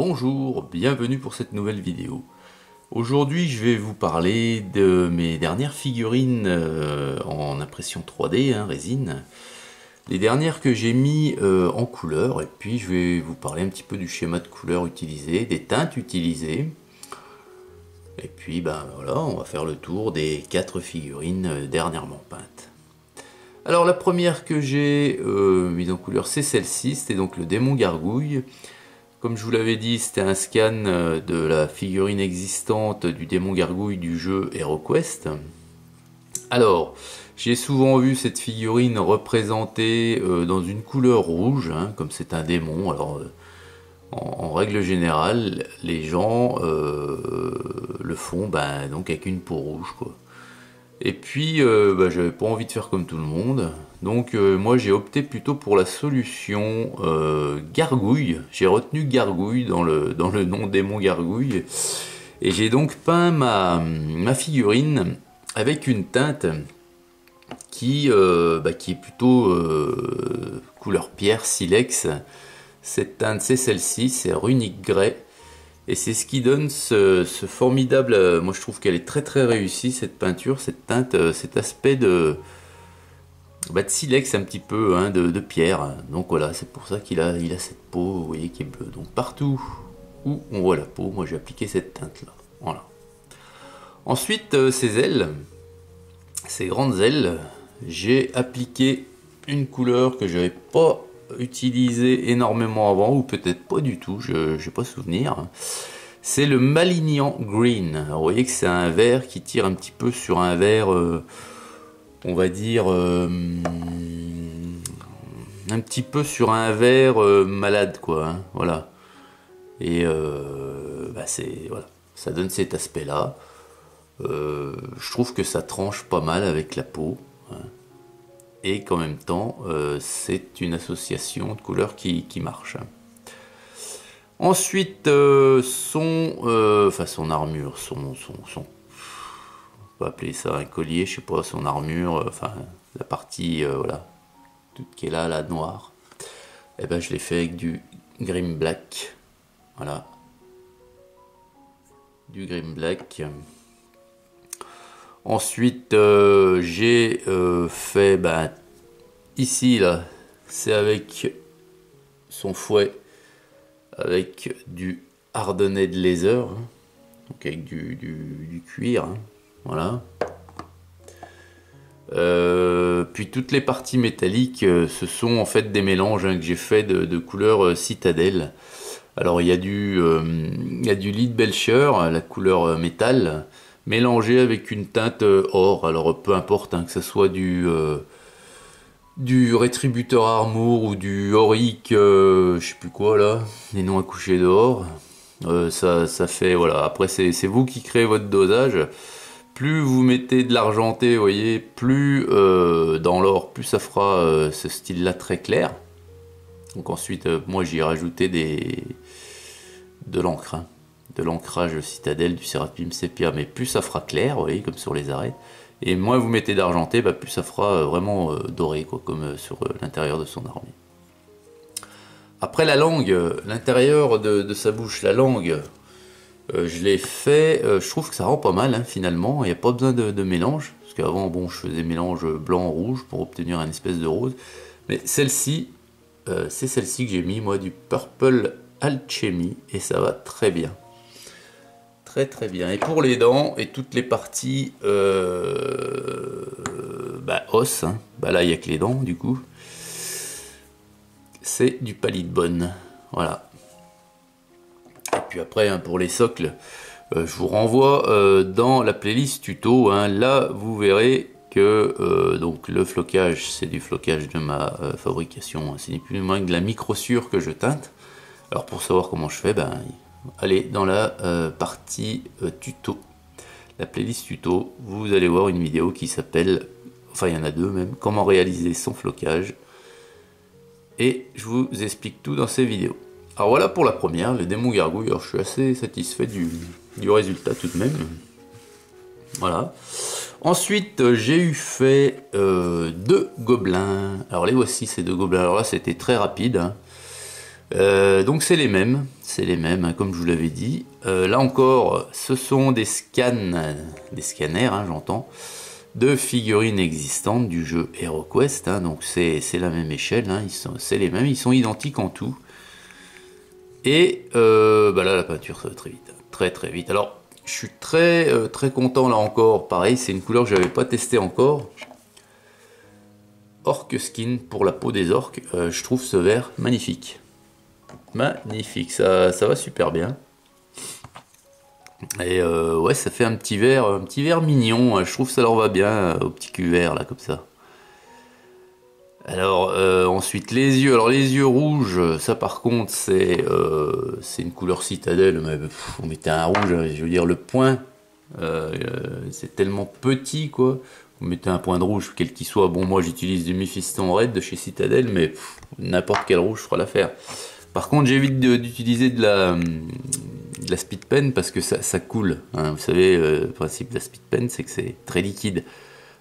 Bonjour, bienvenue pour cette nouvelle vidéo. Aujourd'hui je vais vous parler de mes dernières figurines en impression 3D, résine. Les dernières que j'ai mis en couleur, et puis je vais vous parler un petit peu du schéma de couleur utilisé, des teintes utilisées. Et puis voilà, on va faire le tour des 4 figurines dernièrement peintes. Alors la première que j'ai mise en couleur, c'est celle-ci, c'était donc le démon gargouille. Comme je vous l'avais dit, c'était un scan de la figurine existante du démon gargouille du jeu HeroQuest. Alors, j'ai souvent vu cette figurine représentée dans une couleur rouge, comme c'est un démon. Alors, en règle générale, les gens le font donc avec une peau rouge, quoi. Et puis, j'avais pas envie de faire comme tout le monde. Donc moi j'ai opté plutôt pour la solution gargouille. J'ai retenu gargouille dans le nom démon gargouille. Et j'ai donc peint ma figurine avec une teinte qui est plutôt couleur pierre, silex. Cette teinte c'est celle-ci, c'est Runic Grey. Et c'est ce qui donne ce formidable... moi je trouve qu'elle est très très réussie cette peinture, cette teinte, cet aspect de silex un petit peu, de pierre. Donc voilà, c'est pour ça qu'il a cette peau, vous voyez, qui est bleue. Donc partout où on voit la peau, moi j'ai appliqué cette teinte là. Voilà. Ensuite, ces ailes, ces grandes ailes, j'ai appliqué une couleur que je n'avais pas utilisée énormément avant, ou peut-être pas du tout, je n'ai pas souvenir. C'est le Malignant Green. Alors, vous voyez que c'est un vert qui tire un petit peu sur un vert... on va dire un petit peu sur un verre malade, quoi, voilà. Et voilà, ça donne cet aspect là. Je trouve que ça tranche pas mal avec la peau, et qu'en même temps c'est une association de couleurs qui marche. Ensuite son armure, son on peut appeler ça un collier, je sais pas, son armure, la partie voilà, toute qui est là, la noire, et je l'ai fait avec du Grim Black, voilà, du Grim Black. Ensuite j'ai fait ici là, c'est avec son fouet, avec du Hardened Leather, donc avec du cuir, voilà. Puis toutes les parties métalliques, ce sont en fait des mélanges que j'ai fait de couleurs citadelle. Alors il y a du Lead Belcher, la couleur métal, mélangé avec une teinte or. Alors peu importe, que ce soit du Rétributeur Armour ou du Auric, je sais plus quoi là, les noms à coucher dehors. Ça fait, voilà, après c'est vous qui créez votre dosage. Plus vous mettez de l'argenté, vous voyez, plus dans l'or, plus ça fera ce style là très clair. Donc ensuite moi j'y ai rajouté de l'encre, de l'ancrage citadelle, du Seraphim Sepia, mais plus ça fera clair, vous voyez, comme sur les arêtes. Et moins vous mettez d'argenté, plus ça fera vraiment doré, quoi, comme sur l'intérieur de son armure. Après la langue, l'intérieur de sa bouche, la langue, je l'ai fait, je trouve que ça rend pas mal, finalement, il n'y a pas besoin de mélange, parce qu'avant, bon, je faisais mélange blanc-rouge pour obtenir une espèce de rose, mais celle-ci, c'est celle-ci que j'ai mis, moi, du Purple Alchemy, et ça va très bien. Très très bien. Et pour les dents, et toutes les parties os, là, il n'y a que les dents, du coup, c'est du Palidbone, voilà. Et puis après, pour les socles, je vous renvoie dans la playlist tuto. Là, vous verrez que donc le flocage, c'est du flocage de ma fabrication. C'est ni plus ni moins que de la microsure que je teinte. Alors pour savoir comment je fais, allez dans la partie tuto, la playlist tuto. Vous allez voir une vidéo qui s'appelle, enfin il y en a deux même, comment réaliser son flocage. Et je vous explique tout dans ces vidéos. Alors voilà pour la première, le démon gargouille. Alors je suis assez satisfait du résultat tout de même. Voilà. Ensuite j'ai fait 2 gobelins. Alors les voici, ces 2 gobelins. Alors là c'était très rapide. Donc c'est les mêmes, hein, comme je vous l'avais dit. Là encore, ce sont des scanners, hein, j'entends, de figurines existantes du jeu HeroQuest. Hein, donc c'est la même échelle, hein, c'est les mêmes, ils sont identiques en tout. Et bah là, la peinture, ça va très vite, très vite. Alors, je suis très content là encore. Pareil, c'est une couleur que je n'avais pas testée encore. Orc Skin pour la peau des orques. Je trouve ce vert magnifique. Magnifique, ça va super bien. Et ouais, ça fait un petit vert mignon. Je trouve que ça leur va bien au petit cul vert là comme ça. Alors ensuite les yeux. Alors les yeux rouges, ça par contre c'est une couleur citadelle. Mais on mettait un rouge. Je veux dire le point, c'est tellement petit quoi. Vous mettez un point de rouge quel qu'il soit. Bon moi j'utilise du Mephiston Red de chez Citadel, mais n'importe quel rouge fera l'affaire. Par contre, j'évite d'utiliser de la speed pen parce que ça coule. Hein. Vous savez, le principe de la speed pen, c'est que c'est très liquide.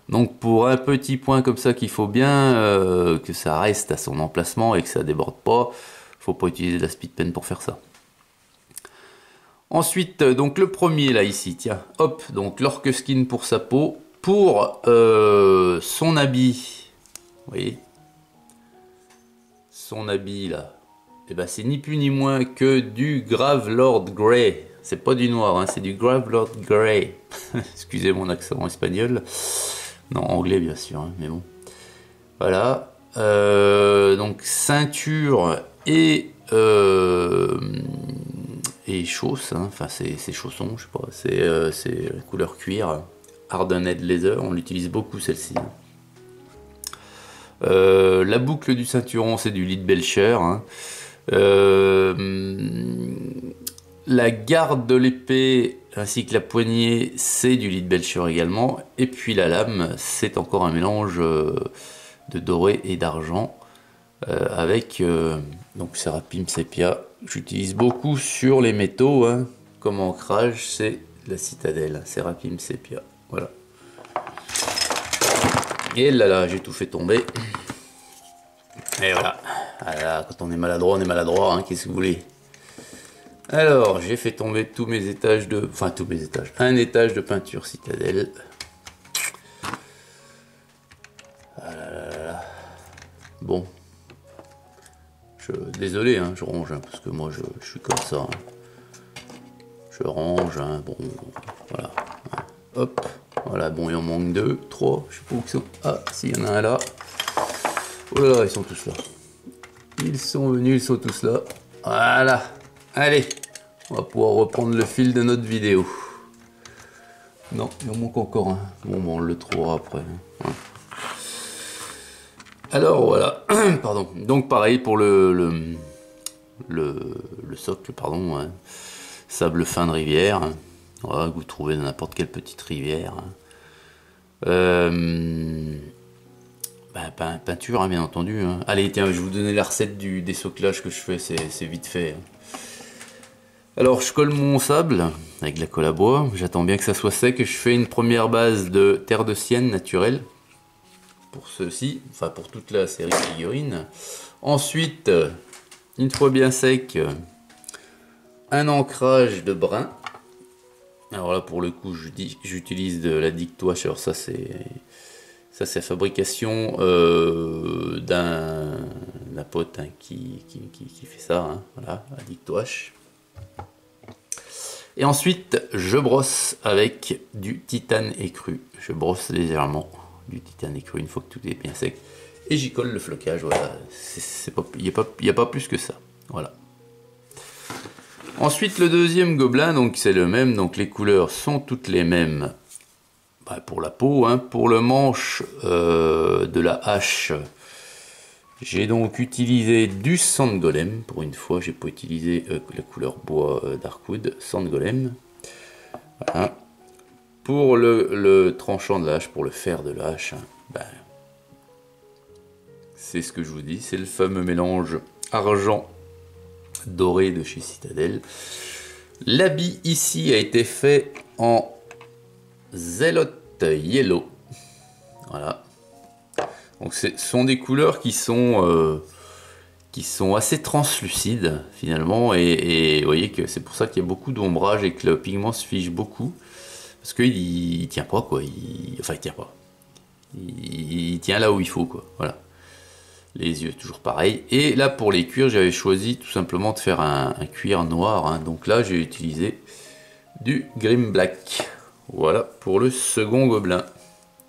Donc, pour un petit point comme ça qu'il faut bien que ça reste à son emplacement et que ça déborde pas, faut pas utiliser de la speed pen pour faire ça. Ensuite, donc le premier là ici, tiens, hop, donc l'Orc Skin pour sa peau, pour son habit. Vous voyez, son habit là. Et ben c'est ni plus ni moins que du Gravelord Grey. C'est pas du noir, hein, c'est du Gravelord Grey. Excusez mon accent espagnol. Non, anglais bien sûr, hein, mais bon. Voilà. Donc ceinture et chausses. Hein. Enfin c'est chaussons, je sais pas. C'est couleur cuir. Hardened Leather, on l'utilise beaucoup celle-ci. La boucle du ceinturon, c'est du Leadbelcher. Hein. La garde de l'épée ainsi que la poignée, c'est du Leadbelcher également. Et puis la lame, c'est encore un mélange de doré et d'argent avec donc Seraphim Sepia. J'utilise beaucoup sur les métaux, hein. Comme ancrage, c'est la citadelle, Seraphim Sepia. Voilà. Et là, j'ai tout fait tomber. Et voilà. Voilà, quand on est maladroit, hein, qu'est-ce que vous voulez. Alors, j'ai fait tomber tous mes étages de... Enfin, tous mes étages. Un étage de peinture citadelle. Ah là là là là. Bon. Désolé, hein, je range, hein, parce que moi, je suis comme ça. Hein. Je range, hein, bon, voilà. Hop, voilà, bon, il en manque 2, 3, je sais pas où ils sont. Ah, si, il y en a un là. Oh là là, ils sont tous là. Ils sont venus, ils sont tous là. Voilà. Allez, on va pouvoir reprendre le fil de notre vidéo. Non, il en manque encore un. Bon, on le trouvera après. Hein. Alors, voilà. Pardon. Donc, pareil pour le socle, pardon. Hein. Sable fin de rivière. Hein. Voilà, que vous trouvez dans n'importe quelle petite rivière. Hein. Peinture, hein, bien entendu. Hein. Allez, tiens, je vais vous donner la recette des soclages que je fais, c'est vite fait. Hein. Alors, je colle mon sable avec de la colle à bois. J'attends bien que ça soit sec. Je fais une première base de terre de sienne naturelle. Pour ceci, enfin pour toute la série de figurines. Ensuite, une fois bien sec, un ancrage de brin. Alors là, pour le coup, j'utilise de la Dictwash. Alors ça, c'est la fabrication d'un pote hein, qui fait ça. Hein, voilà, la Dictwash. Et ensuite, je brosse avec du titane écru. Je brosse légèrement du titane écru une fois que tout est bien sec. Et j'y colle le flocage. Voilà, il n'y a pas plus que ça. Voilà. Ensuite, le deuxième gobelin, donc c'est le même. Donc les couleurs sont toutes les mêmes. Bah, pour la peau, hein. Pour le manche de la hache, j'ai donc utilisé du Sand Golem. Pour une fois, j'ai pas utilisé la couleur bois Darkwood, Sand Golem. Voilà. Pour le tranchant de la hache, pour le fer de la hache, hein, ben, c'est ce que je vous dis, c'est le fameux mélange argent doré de chez Citadel. L'habit ici a été fait en Zealot Yellow. Voilà. Donc ce sont des couleurs qui sont qui sont assez translucides finalement, et vous voyez que c'est pour ça qu'il y a beaucoup d'ombrage et que le pigment se fige beaucoup, parce qu'il tient pas quoi, enfin il tient pas, il tient là où il faut quoi, voilà. Les yeux toujours pareil, et là pour les cuirs j'avais choisi tout simplement de faire un cuir noir, hein. Donc là j'ai utilisé du Grim Black, voilà pour le second gobelin,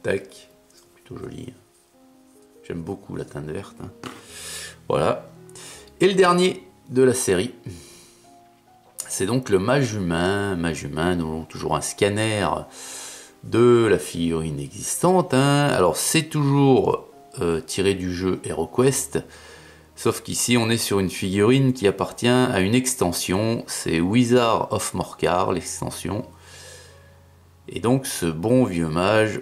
tac, c'est plutôt joli, j'aime beaucoup la teinte verte, hein. Voilà. Et le dernier de la série, c'est donc le mage humain. Mage humain, nous avons toujours un scanner de la figurine existante, hein. Alors c'est toujours tiré du jeu HeroQuest, sauf qu'ici on est sur une figurine qui appartient à une extension, c'est Wizard of Morcar, l'extension. Et donc ce bon vieux mage,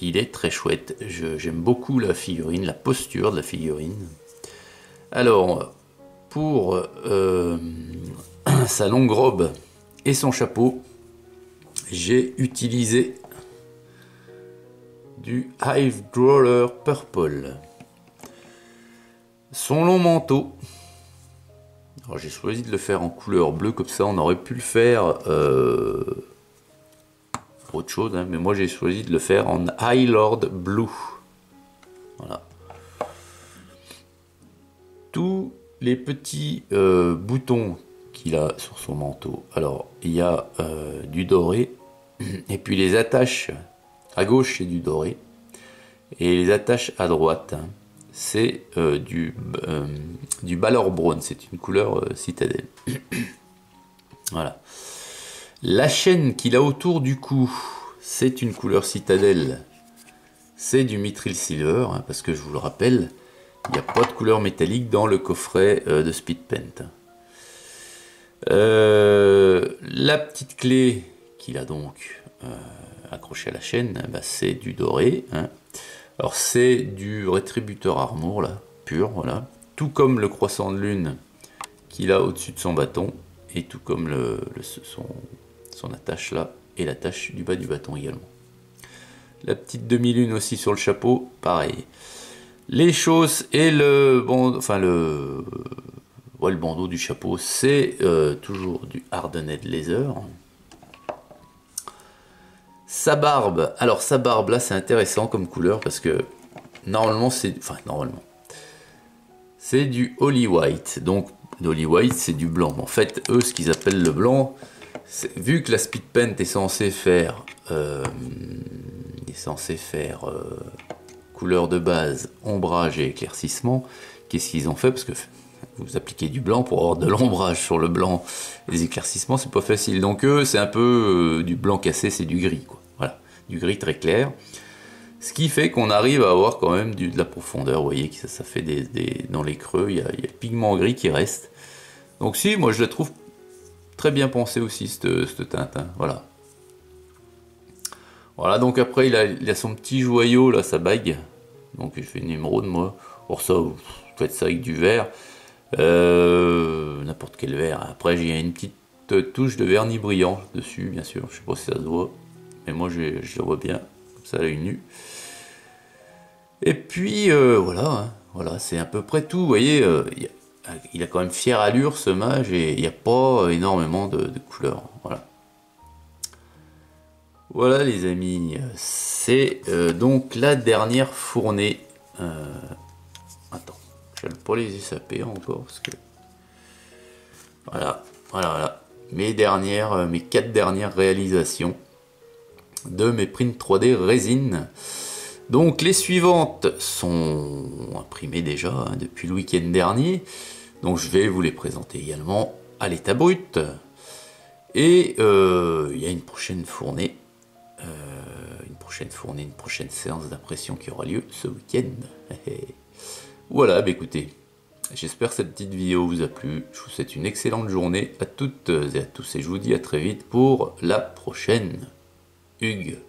il est très chouette, j'aime beaucoup la figurine, la posture de la figurine. Alors, pour sa longue robe et son chapeau, j'ai utilisé du Hive Dweller Purple. Son long manteau, alors j'ai choisi de le faire en couleur bleue, comme ça on aurait pu le faire autre chose, hein, mais moi j'ai choisi de le faire en High Lord Blue. Voilà. Tous les petits boutons qu'il a sur son manteau, alors il y a du doré, et puis les attaches à gauche c'est du doré, et les attaches à droite, hein, c'est du Balor Brown, c'est une couleur citadelle. Voilà. La chaîne qu'il a autour du cou, c'est une couleur citadelle, c'est du Mithril Silver, hein, parce que je vous le rappelle, il n'y a pas de couleur métallique dans le coffret de Speed Paint. La petite clé qu'il a donc accrochée à la chaîne, bah, c'est du doré, hein. Alors c'est du Rétributeur Armour, là, pur, voilà. Tout comme le croissant de lune qu'il a au-dessus de son bâton, et tout comme son attache là, et l'attache du bas du bâton également. La petite demi-lune aussi sur le chapeau, pareil. Les chausses et le bandeau du chapeau, c'est toujours du Hardened Leather. Sa barbe, alors sa barbe là c'est intéressant comme couleur parce que normalement c'est du Holy White. Donc l'Holy White c'est du blanc. En fait eux ce qu'ils appellent le blanc, vu que la Speed Paint est censée faire couleur de base, ombrage et éclaircissement, qu'est-ce qu'ils ont fait? Parce que vous appliquez du blanc pour avoir de l'ombrage sur le blanc, les éclaircissements c'est pas facile. Donc eux c'est un peu du blanc cassé, c'est du gris quoi. Voilà, du gris très clair. Ce qui fait qu'on arrive à avoir quand même de la profondeur. Vous voyez que ça fait dans les creux, il y a le pigment gris qui reste. Donc si, moi je la trouve très bien pensée aussi cette teinte, hein. Voilà. Voilà, donc après il a son petit joyau là, sa bague. Donc je fais une émeraude moi. Pour ça, vous faites ça avec du vert. N'importe quel vert. Après j'ai une petite touche de vernis brillant dessus, bien sûr. Je sais pas si ça se voit, mais moi je la vois bien, comme ça à l'œil nu. Et puis voilà, hein. Voilà, c'est à peu près tout. Vous voyez, il a quand même fière allure ce mage, et il n'y a pas énormément de couleurs. Voilà. Voilà les amis, c'est donc la dernière fournée. Attends, je vais pas les échapper encore parce que voilà. Mes 4 dernières réalisations de mes prints 3D résine. Donc les suivantes sont imprimées déjà, hein, depuis le week-end dernier. Donc je vais vous les présenter également à l'état brut. Et il y a une prochaine fournée. Une prochaine séance d'impression qui aura lieu ce week-end. Voilà, bah écoutez, j'espère que cette petite vidéo vous a plu. Je vous souhaite une excellente journée à toutes et à tous, et je vous dis à très vite pour la prochaine. Hugues.